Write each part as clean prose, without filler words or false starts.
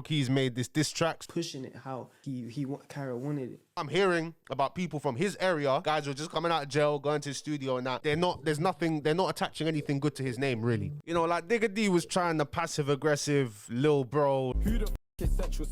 Keys made this diss track. Pushing it how Cairo wanted it. I'm hearing about people from his area, guys who are just coming out of jail, going to the studio and that. They're not attaching anything good to his name, really. You know, like Digga D was trying to passive aggressive, lil bro.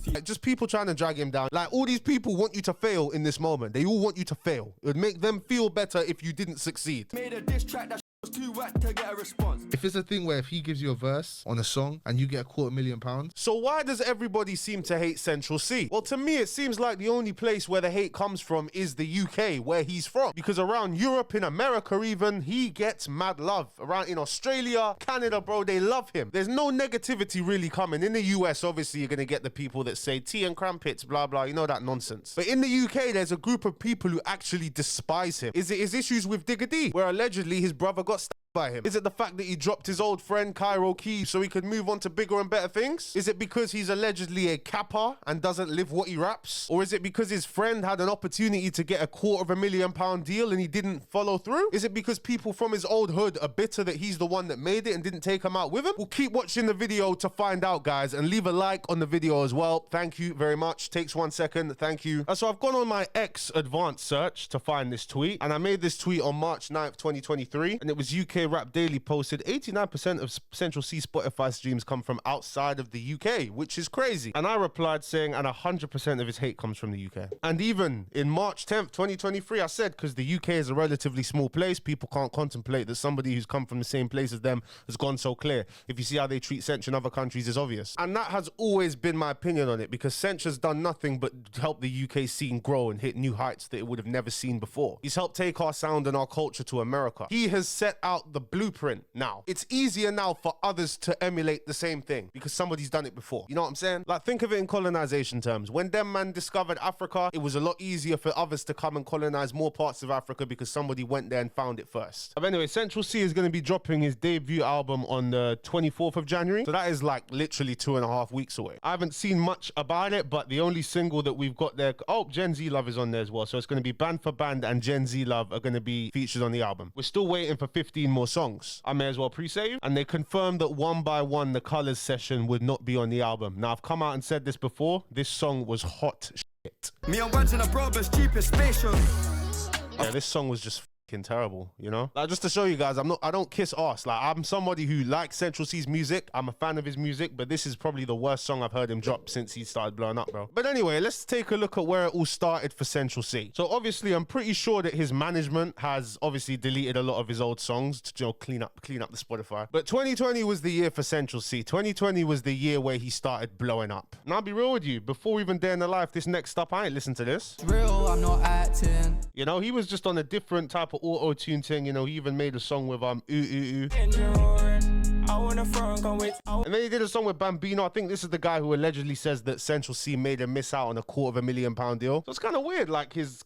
Like, just people trying to drag him down. Like, all these people want you to fail in this moment. They all want you to fail. It would make them feel better if you didn't succeed. Made a diss track that was too whack to get a response. If it's a thing where if he gives you a verse on a song and you get £250,000. So why does everybody seem to hate Central C? Well, to me, it seems like the only place where the hate comes from is the UK, where he's from. Because around Europe, in America even, he gets mad love. Around in Australia, Canada, bro, they love him. There's no negativity really coming. In the US, obviously, you're going to get the people that say tea and crumpets, blah, blah, you know that nonsense. But in the UK, there's a group of people who actually despise him. Is it his issues with Digga D, where allegedly his brother got stabbed by him? Is it the fact that he dropped his old friend Cairo Keys so he could move on to bigger and better things? Is it because he's allegedly a capper and doesn't live what he raps? Or is it because his friend had an opportunity to get a £250,000 deal and he didn't follow through? Is it because people from his old hood are bitter that he's the one that made it and didn't take him out with him? We'll keep watching the video to find out, guys, and leave a like on the video as well. Thank you very much. Takes 1 second. Thank you. So I've gone on my X advanced search to find this tweet, and I made this tweet on March 9th, 2023, and it was UK Rap Daily posted 89% of Central C Spotify streams come from outside of the UK, which is crazy. And I replied saying, and 100% of his hate comes from the UK. And even in March 10th, 2023, I said, because the UK is a relatively small place, people can't contemplate that somebody who's come from the same place as them has gone so clear. If you see how they treat Central in other countries, it's obvious. And that has always been my opinion on it, because Central's done nothing but help the UK scene grow and hit new heights that it would have never seen before. He's helped take our sound and our culture to America. He has set out the blueprint now. It's easier now for others to emulate the same thing because somebody's done it before. You know what I'm saying? Like, think of it in colonization terms. When them man discovered Africa, it was a lot easier for others to come and colonize more parts of Africa because somebody went there and found it first. But anyway, Central C is going to be dropping his debut album on the 24th of January. So that is like literally 2.5 weeks away. I haven't seen much about it, but the only single that we've got there, oh, Gen Z Love is on there as well. So it's going to be Band for Band and Gen Z Love are going to be featured on the album. We're still waiting for 15 more songs. I may as well pre-save. And they confirmed that One by One, the Colors session, would not be on the album. Now, I've come out and said this before. This song was hot shit. Me and words in a brother's cheapest spacious. Yeah, this song was just terrible, you know? Like, just to show you guys, I don't kiss ass. Like, I'm somebody who likes Central C's music. I'm a fan of his music, but this is probably the worst song I've heard him drop since he started blowing up, bro. But anyway, let's take a look at where it all started for Central C. So obviously, I'm pretty sure that his management has obviously deleted a lot of his old songs to, you know, clean up the Spotify. But 2020 was the year for Central C. 2020 was the year where he started blowing up. And I'll be real with you, before even Day in the Life, this next up, I ain't listened to this. It's real, I'm not acting. You know, he was just on a different type of auto-tune thing. You know, he even made a song with ooh ooh ooh. And then he did a song with Bambino. I think this is the guy who allegedly says that Central C made him miss out on a £250,000 deal. So it's kind of weird. Like, his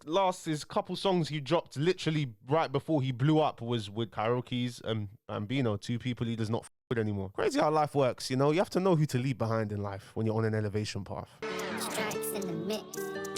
couple songs he dropped literally right before he blew up was with Cairo Keys and Bambino, two people he does not f with anymore. Crazy how life works, you know? You have to know who to leave behind in life when you're on an elevation path. Strikes in the mix.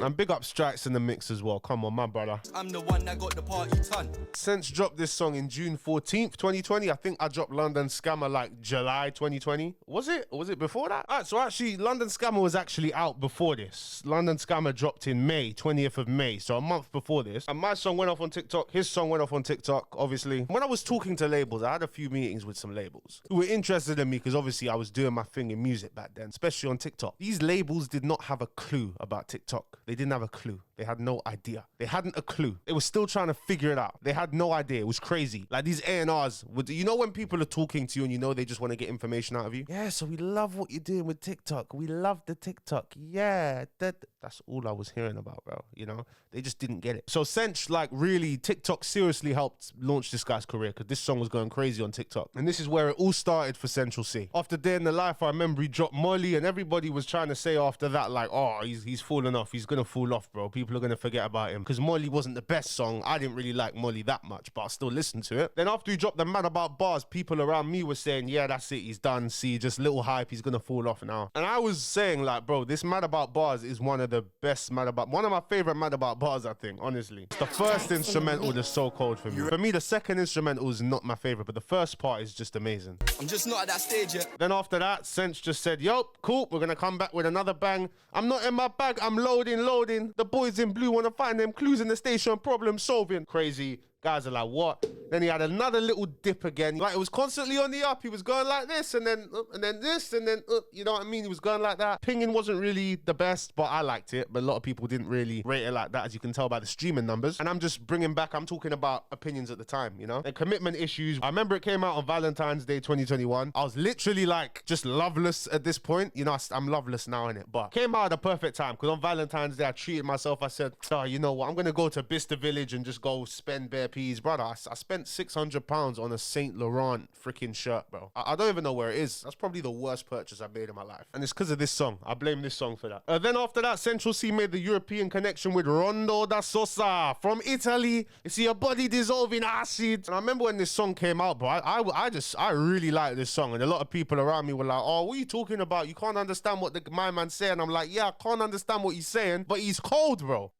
And big up Strikes in the mix as well. Come on, my brother. I'm the one that got the party ton. Sense dropped this song in June 14th, 2020. I think I dropped London Scammer like July 2020. Was it? Or was it before that? All right, so actually, London Scammer was actually out before this. London Scammer dropped in May, 20th of May. So a month before this. And my song went off on TikTok. His song went off on TikTok, obviously. When I was talking to labels, I had a few meetings with some labels who were interested in me because obviously I was doing my thing in music back then, especially on TikTok. These labels did not have a clue about TikTok. They didn't have a clue. They had no idea. They hadn't a clue. They were still trying to figure it out. They had no idea. It was crazy. Like, these A&Rs, you know when people are talking to you and you know they just want to get information out of you? Yeah, so we love what you're doing with TikTok. We love the TikTok. Yeah, that's all I was hearing about, bro. You know, they just didn't get it. So Sench, like, really, TikTok seriously helped launch this guy's career because this song was going crazy on TikTok. And this is where it all started for Central C. After Day in the Life, I remember he dropped Molly and everybody was trying to say after that, like, like, oh, he's fallen off. He's gonna fall off, bro. People are gonna forget about him. Because Molly wasn't the best song. I didn't really like Molly that much, but I still listened to it. Then after he dropped the Mad About Bars, people around me were saying, yeah, that's it. He's done. See, just little hype. He's gonna fall off now. And I was saying, like, bro, this Mad About Bars is one of the best one of my favorite Mad About Bars, I think, honestly. The first instrumental is so cold for me. For me, the second instrumental is not my favorite, but the first part is just amazing. I'm just not at that stage yet. Then after that, Sench just said, yo, cool, we're gonna come back with another bang. I'm not in my bag, I'm loading. The boys in blue wanna find them clues in the station, problem solving. Crazy. Guys are like, what? Then he had another little dip again. Like, it was constantly on the up. He was going like this, and then this, and then you know what I mean? He was going like that. Pinging wasn't really the best, but I liked it. But a lot of people didn't really rate it like that, as you can tell by the streaming numbers. And I'm just bringing back, I'm talking about opinions at the time, you know? And commitment issues. I remember it came out on Valentine's Day 2021. I was literally like, just loveless at this point. You know, I'm loveless now, innit? But came out at the perfect time, because on Valentine's Day, I treated myself. I said, oh, you know what? I'm going to go to Bicester Village and just go spend bare peas. Brother, I spent £600 on a Saint Laurent freaking shirt, bro. I don't even know where it is. That's probably the worst purchase I've made in my life. And it's because of this song. I blame this song for that. Then after that, Central C made the European connection with Rondo da Sosa from Italy. You see your body dissolving acid. And I remember when this song came out, bro, I really liked this song. And a lot of people around me were like, oh, what are you talking about? You can't understand what my man's saying. I'm like, yeah, I can't understand what he's saying, but he's cold, bro.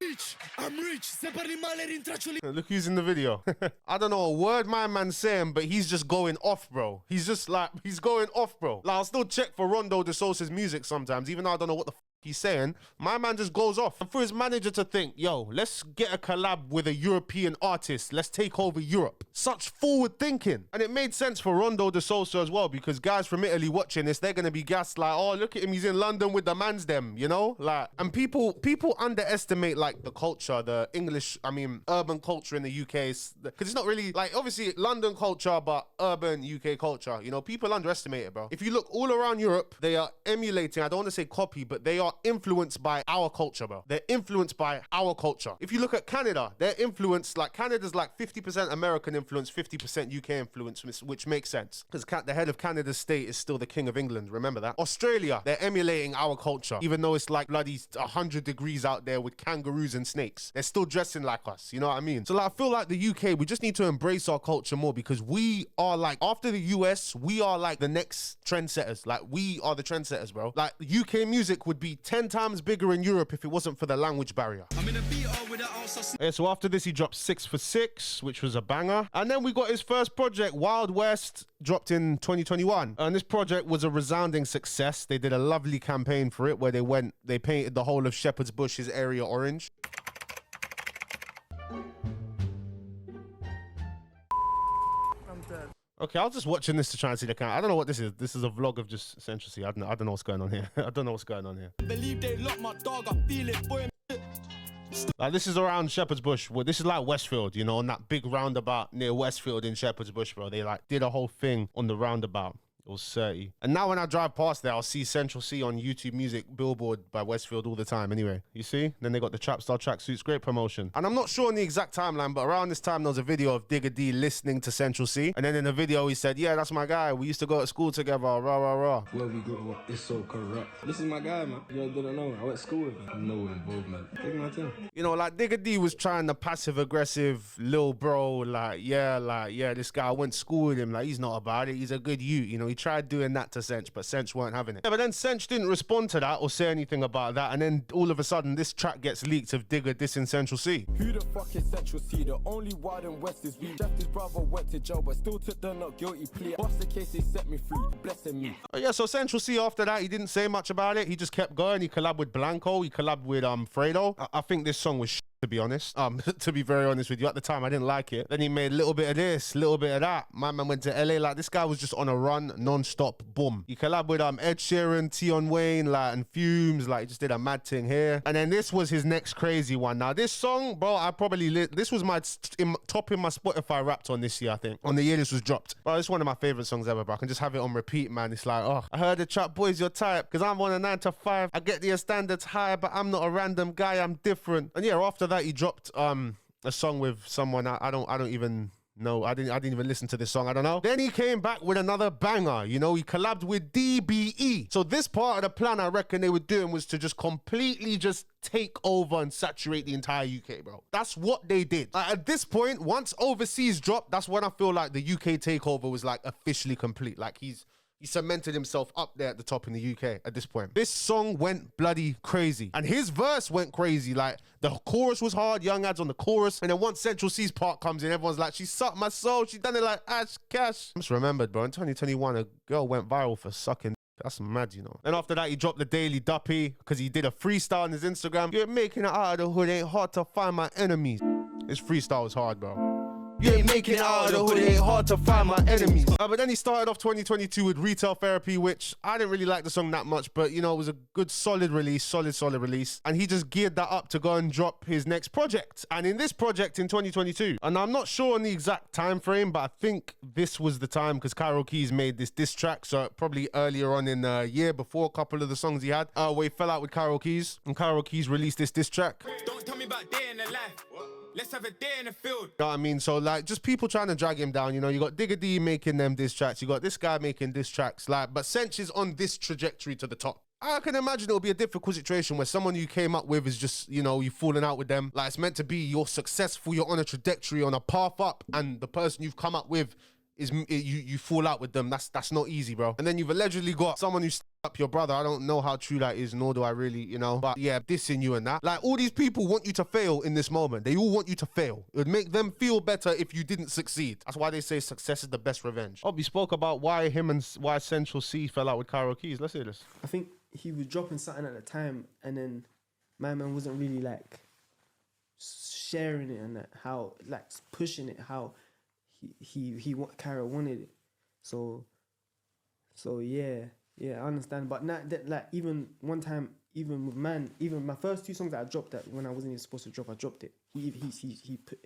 I'm rich. Look who's in the video. I don't know a word my man's saying, but he's just going off, bro. He's just like, he's going off, bro. Like, I'll still check for Rondo de Sosa's music sometimes, even though I don't know what the he's saying. My man just goes off. And for his manager to think, yo, let's get a collab with a European artist. Let's take over Europe. Such forward thinking. And it made sense for Rondo de Sosa as well, because guys from Italy watching this, they're going to be gassed like, oh, look at him. He's in London with the mans them, you know? Like, and people underestimate like the culture, the English, urban culture in the UK. Because it's not really like, obviously London culture, but urban UK culture. You know, people underestimate it, bro. If you look all around Europe, they are emulating, I don't want to say copy, but they are influenced by our culture, bro. They're influenced by our culture. If you look at Canada, they're influenced, like Canada's like 50% American influence, 50% UK influence, which makes sense. Because the head of Canada's state is still the King of England, remember that? Australia, they're emulating our culture, even though it's like bloody 100 degrees out there with kangaroos and snakes. They're still dressing like us, you know what I mean? So like, I feel like the UK, we just need to embrace our culture more, because we are like, after the US, we are like the next trendsetters. Like, we are the trendsetters, bro. Like, UK music would be 10 times bigger in Europe if it wasn't for the language barrier. I'm in a beat with yeah, so after this, he dropped 6 for 6, which was a banger. And then we got his first project, Wild West, dropped in 2021. And this project was a resounding success. They did a lovely campaign for it where they painted the whole of Shepherd's Bush's area orange. Okay, I was just watching this to try and see the camera. I don't know what this is. This is a vlog of just Central C. I don't know what's going on here. I don't know what's going on here. Believe they locked my dog, I feel it, boy. Like, this is around Shepherd's Bush. Well, this is like Westfield, you know, on that big roundabout near Westfield in Shepherd's Bush, bro. They like did a whole thing on the roundabout. It was 30. And now when I drive past there, I'll see Central C on YouTube Music billboard by Westfield all the time. Anyway, you see? Then they got the Trapstar tracksuits, great promotion. And I'm not sure on the exact timeline, but around this time, there was a video of Digga D listening to Central C. And then in the video, he said, yeah, that's my guy. We used to go to school together, rah, rah, rah. Where we grew up, it's so corrupt. This is my guy, man. You didn't know. I went to school with him. No involvement. Take my time. You know, like, Digga D was trying the passive-aggressive lil bro, like, yeah, this guy, I went to school with him. Like, he's not about it. He's a good youth. You know, he tried doing that to Sench, but Sench weren't having it. Yeah, but then Sench didn't respond to that or say anything about that, and then all of a sudden this track gets leaked of Digga dissing Central C. Who the fuck is Central C? The only wild and west is we. Left his brother went to jail, but still took the not guilty plea. What's the case? They set me free, blessing me. Oh yeah, so Central C after that, he didn't say much about it. He just kept going. He collabed with Blanco. He collabed with Fredo. I think this song was to be honest. To be very honest with you, at the time I didn't like it. Then he made a little bit of this, a little bit of that. My man went to LA. Like, this guy was just on a run, non-stop, boom. He collabed with Ed Sheeran, Tion Wayne, like, and Fumes. Like, he just did a mad thing here. And then this was his next crazy one. Now this song, bro, I probably this was my top in my Spotify Wrapped on this year, I think, on the year this was dropped. Bro, it's one of my favorite songs ever, bro. I can just have it on repeat, man. It's like, oh, I heard the trap boys, your type, because I'm on a 9 to 5. I get your standards high, but I'm not a random guy. I'm different. And yeah, after that he dropped a song with someone I don't even No, I didn't even listen to this song. I don't know. Then he came back with another banger. You know, he collabed with DBE. So this part of the plan I reckon they were doing was to just completely just take over and saturate the entire UK, bro. That's what they did. Like, at this point, once Overseas dropped, that's when I feel like the UK takeover was like officially complete. Like he cemented himself up there at the top in the UK at this point. This song went bloody crazy. And his verse went crazy. Like, the chorus was hard, Young Ad's on the chorus. And then once Central C's part comes in, everyone's like, she sucked my soul. She done it like Ash Cash. I just remembered, bro, in 2021, a girl went viral for sucking. That's mad, you know. And after that, he dropped the Daily Duppy because he did a freestyle on his Instagram. You're making it out of the hood, ain't hard to find my enemies. His freestyle was hard, bro. You ain't making it out of the hood, it ain't hard to find my enemies. But then he started off 2022 with Retail Therapy, which I didn't really like the song that much, but you know, it was a good, solid release, solid release. And he just geared that up to go and drop his next project. And in this project in 2022, and I'm not sure on the exact time frame, but I think this was the time because Cairo Keys made this diss track, so probably earlier on in the year before a couple of the songs he had, where he fell out with Cairo Keys, and Cairo Keys released this diss track. Don't tell me about day in the life. Let's have a day in the field. You know what I mean? So like, just people trying to drag him down. You know, you got Digga D making them diss tracks. You got this guy making diss tracks. Like, but Sench is on this trajectory to the top. I can imagine it'll be a difficult situation where someone you came up with is just, you know, you've fallen out with them. Like, it's meant to be you're successful, you're on a trajectory, on a path up, and the person you've come up with is you fall out with them. That's not easy, bro. And then you've allegedly got someone who's up your brother. I don't know how true that is, nor do I really, you know. But yeah, dissing you and that. Like, all these people want you to fail in this moment. They all want you to fail. It would make them feel better if you didn't succeed. That's why they say success is the best revenge. Oh, we spoke about why Central C fell out with Cairo Keys. Let's hear this. I think he was dropping something at the time, and then my man wasn't really like sharing it and that, how like pushing it, how Cairo wanted it. So yeah, I understand. But not that, like, even one time, even with man, even my first two songs that I dropped, that when I wasn't even supposed to drop, I dropped it. He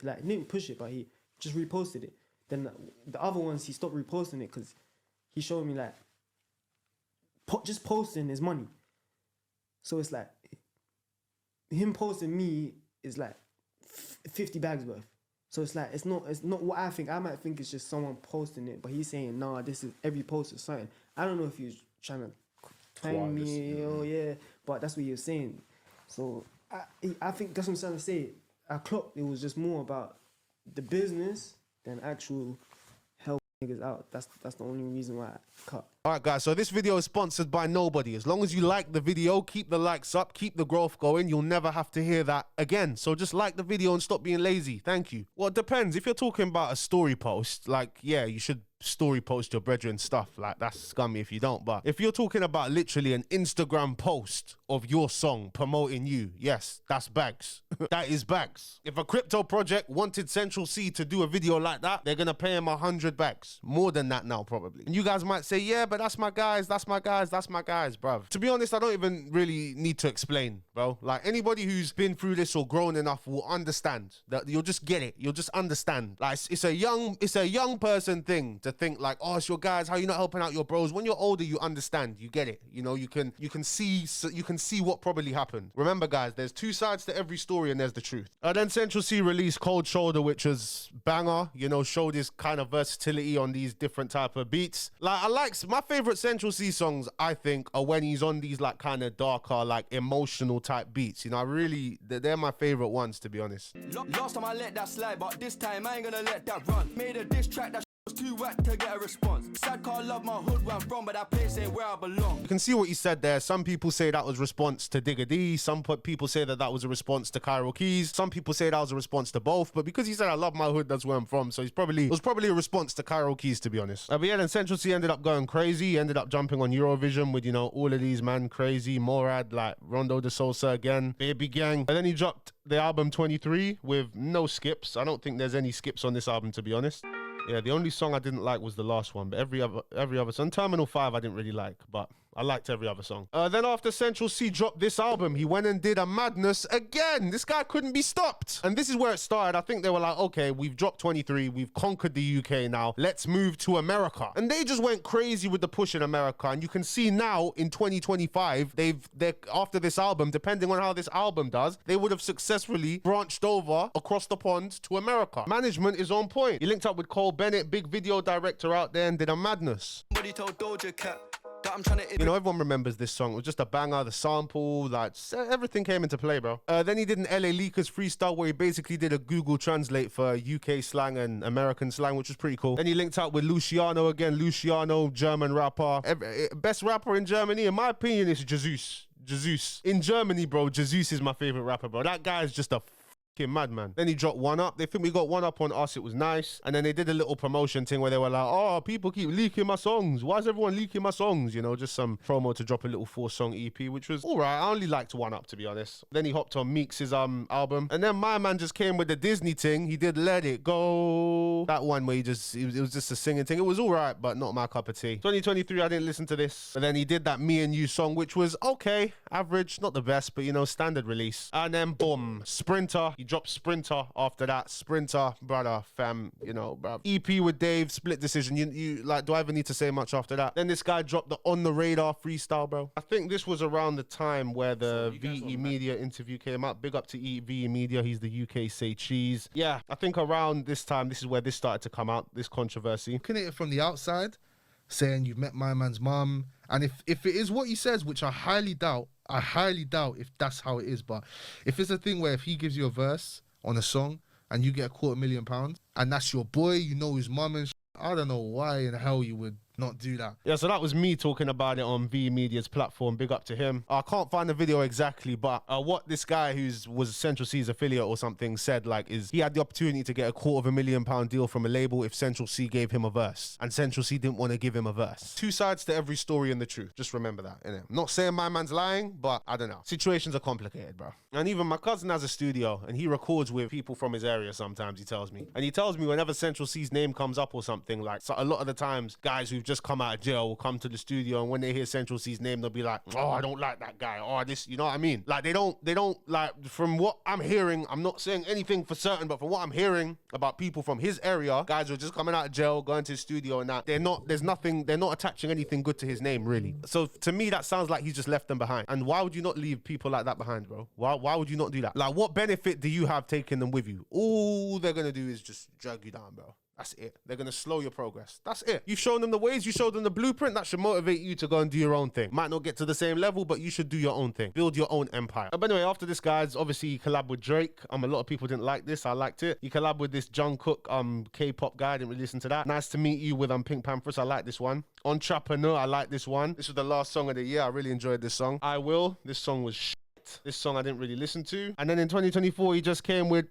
like didn't push it, but he just reposted it. Then the other ones he stopped reposting it because he showed me like just posting is money. So it's like him posting me is like 50 bags worth. So it's like it's not what I think. I might think it's just someone posting it, but he's saying, nah, this is every post is something. I don't know if he was trying to twang me or yeah, but that's what he was saying. So I think that's what I'm trying to say. I clocked it was just more about the business than actual help niggas out. That's the only reason why I cut. All right, guys, so this video is sponsored by nobody. As long as you like the video, keep the likes up, keep the growth going. You'll never have to hear that again. So just like the video and stop being lazy. Thank you. Well, it depends. If you're talking about a story post, like, yeah, you should story post your brethren stuff. Like, that's scummy if you don't. But if you're talking about literally an Instagram post of your song promoting you, yes, that's bags. That is bags. If a crypto project wanted Central C to do a video like that, they're going to pay him 100 bags. More than that now, probably. And you guys might say, yeah, but that's my guys, bruv. To be honest, I don't even really need to explain, bro. Like, anybody who's been through this or grown enough will understand. That you'll just get it. You'll just understand. Like, it's a young person thing to think like, oh, it's your guys, how you not helping out your bros? When you're older, you understand, you get it. You know, you can see what probably happened. Remember, guys, there's two sides to every story and there's the truth. Then Central C released Cold Shoulder, which was banger, you know, showed his kind of versatility on these different type of beats. Like, my favorite Central C songs, I think, are when he's on these like kind of darker, like emotional type beats. You know, they're my favorite ones, to be honest. Last time I let that slide, but this time I ain't gonna let that run. Made a diss track that was too whack to get a response. Sad car love my hood where I'm from, but that place ain't where I belong. You can see what he said there. Some people say that was response to Digga D. Some people say that was a response to Cairo Keys. Some people say that was a response to both. But because he said I love my hood, that's where I'm from. So it was probably a response to Cairo Keys, to be honest. But yeah, then Central C ended up going crazy. He ended up jumping on Eurovision with, you know, all of these man crazy. Morad, like Rondo de Sosa again, Baby Gang. And then he dropped the album 23 with no skips. I don't think there's any skips on this album, to be honest. Yeah, the only song I didn't like was the last one, but every other song, Terminal 5 I didn't really like, but I liked every other song. Then after Central C dropped this album, he went and did a madness again. This guy couldn't be stopped. And this is where it started. I think they were like, okay, we've dropped 23. We've conquered the UK now. Let's move to America. And they just went crazy with the push in America. And you can see now in 2025, they're after this album, depending on how this album does, they would have successfully branched over across the pond to America. Management is on point. He linked up with Cole Bennett, big video director out there, and did a madness. Somebody told Doja Cat that I'm trying to. You know, everyone remembers this song. It was just a banger, the sample, like everything came into play, bro. Then he did an LA Leakers freestyle where he basically did a Google Translate for UK slang and American slang, which was pretty cool. Then he linked up with Luciano again. Luciano, German rapper. Best rapper in Germany, in my opinion, is Jesus. Jesus. In Germany, bro, Jesus is my favorite rapper, bro. That guy is just a madman. Then he dropped One Up. They think we got One Up on us. It was nice. And then they did a little promotion thing where they were like, oh, people keep leaking my songs. Why is everyone leaking my songs? You know, just some promo to drop a little 4-song EP, which was all right. I only liked One Up, to be honest. Then he hopped on Meeks' album. And then my man just came with the Disney thing. He did Let It Go. That one where it was just a singing thing. It was all right, but not my cup of tea. 2023, I didn't listen to this. But then he did that Me and You song, which was okay, average, not the best, but you know, standard release. And then boom, Sprinter. He dropped Sprinter after that. Sprinter, brother, fam, you know, bro. EP with Dave, split decision. You like, do I ever need to say much after that? Then this guy dropped the On the Radar freestyle, bro. I think this was around the time where the VE Media interview came out. Big up to VE Media. He's the UK Say Cheese. Yeah, I think around this time, this is where this started to come out, this controversy. Looking at it from the outside, saying you've met my man's mum, and if it is what he says, which I highly doubt if that's how it is, but if it's a thing where if he gives you a verse on a song and you get £250,000 and that's your boy, you know his mum and I don't know why in hell you would not do that. Yeah, so that was me talking about it on V Media's platform. Big up to him. I can't find the video exactly, but what this guy was Central C's affiliate or something said, like, is he had the opportunity to get a £250,000 deal from a label if Central C gave him a verse, and Central C didn't want to give him a verse. Two sides to every story and the truth. Just remember that, innit? I'm not saying my man's lying, but I don't know. Situations are complicated, bro. And even my cousin has a studio, and he records with people from his area sometimes, he tells me. And he tells me whenever Central C's name comes up or something, like, so a lot of the times, guys who've just come out of jail will come to the studio, and when they hear Central C's name, they'll be like, oh, I don't like that guy. Oh, this, you know what I mean? Like, they don't, like, from what I'm hearing, I'm not saying anything for certain, but from what I'm hearing about people from his area, guys who are just coming out of jail, going to the studio and that, they're not attaching anything good to his name, really. So to me, that sounds like he's just left them behind. And why would you not leave people like that behind, bro? Why would you not do that? Like, what benefit do you have taking them with you? All they're gonna do is just drag you down, bro. That's it. They're going to slow your progress. That's it. You've shown them the ways. You showed them the blueprint. That should motivate you to go and do your own thing. Might not get to the same level, but you should do your own thing. Build your own empire. But anyway, after this, guys, obviously he collabed with Drake. A lot of people didn't like this. I liked it. He collabed with this Jungkook, K-pop guy. I didn't really listen to that. Nice to Meet You with Pink Panthers. I like this one. Entrepreneur. I like this one. This was the last song of the year. I really enjoyed this song. I Will. This song was shit. This song I didn't really listen to. And then in 2024, he just came with...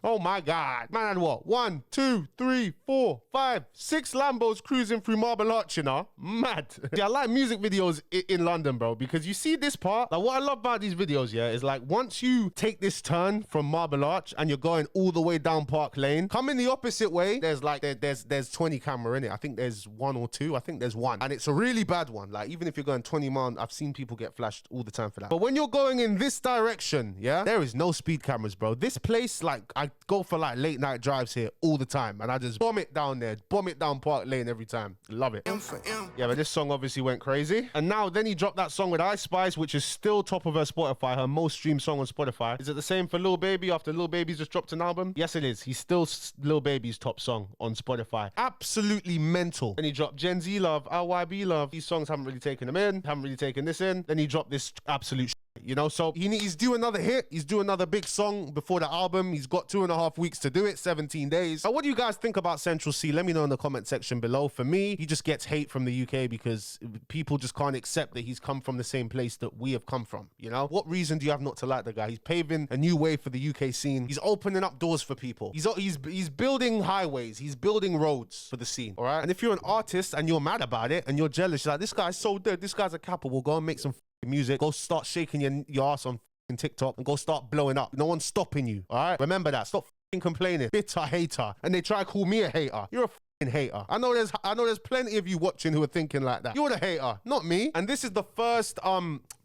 Oh my God. Man had what? 1, 2, 3, 4, 5, 6 Lambos cruising through Marble Arch, you know? Mad. Yeah, I like music videos in London, bro, because you see this part. Like, what I love about these videos, yeah, is like once you take this turn from Marble Arch and you're going all the way down Park Lane, coming the opposite way, there's like, there's 20 camera in it. I think there's 1 or 2. I think there's 1. And it's a really bad one. Like, even if you're going 20 miles, I've seen people get flashed all the time for that. But when you're going in this direction, yeah, there is no speed cameras, bro. This place, like, I go for like late night drives here all the time, and I just bomb it down there, bomb it down Park Lane every time. Love it. Yeah, but this song obviously went crazy. And now then he dropped that song with Ice Spice, which is still top of her Spotify, her most streamed song on Spotify. Is it the same for Lil Baby after Lil Baby's just dropped an album? Yes, it is. He's still Lil Baby's top song on Spotify. Absolutely mental. Then he dropped Gen Z Love, RYB Love. These songs haven't really taken him in, haven't really taken this in. Then he dropped this absolute you know, so he's due another hit. He's due another big song before the album. He's got 2.5 weeks to do it, 17 days. What do you guys think about Central C? Let me know in the comment section below. For me, he just gets hate from the UK because people just can't accept that he's come from the same place that we have come from, you know? What reason do you have not to like the guy? He's paving a new way for the UK scene. He's opening up doors for people. He's building highways. He's building roads for the scene, all right? And if you're an artist and you're mad about it and you're jealous, you're like, this guy's so dead. This guy's a capper. We'll go and make some music. Go start shaking your ass on TikTok and go start blowing up. No one's stopping you, all right? Remember that. Stop complaining. Bitter hater. And they try to call me a hater. You're a hater. I know there's plenty of you watching who are thinking like that. You're the hater, not me. And this is the first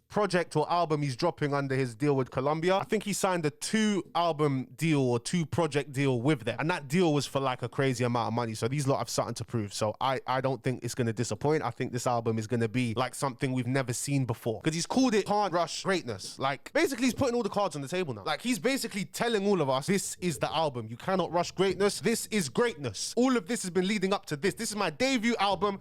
project or album he's dropping under his deal with Columbia. I think he signed a 2-album deal or 2-project deal with them. And that deal was for like a crazy amount of money. So these lot have something to prove. So I don't think it's going to disappoint. I think this album is going to be like something we've never seen before. Because he's called it Can't Rush Greatness. Like basically he's putting all the cards on the table now. Like he's basically telling all of us, this is the album. You cannot rush greatness. This is greatness. All of this has been leading up to this. This is my debut album.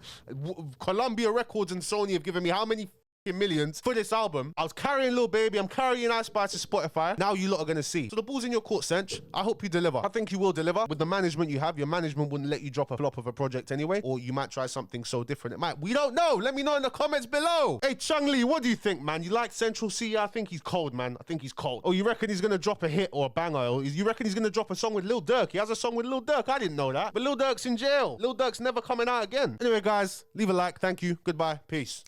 Columbia Records and Sony have given me how many millions for this album. I was carrying Lil Baby, I'm carrying Ice Spice to Spotify. Now you lot are gonna see. So the ball's in your court, Sench. I hope you deliver. I think you will deliver. With the management you have, your management wouldn't let you drop a flop of a project anyway, or you might try something so different. It might. We don't know. Let me know in the comments below. Hey, Chung Lee, what do you think, man? You like Central C? I think he's cold, man. I think he's cold. Oh, you reckon he's gonna drop a hit or a banger? Or you reckon he's gonna drop a song with Lil Durk? He has a song with Lil Durk. I didn't know that. But Lil Durk's in jail. Lil Durk's never coming out again. Anyway, guys, leave a like. Thank you. Goodbye. Peace.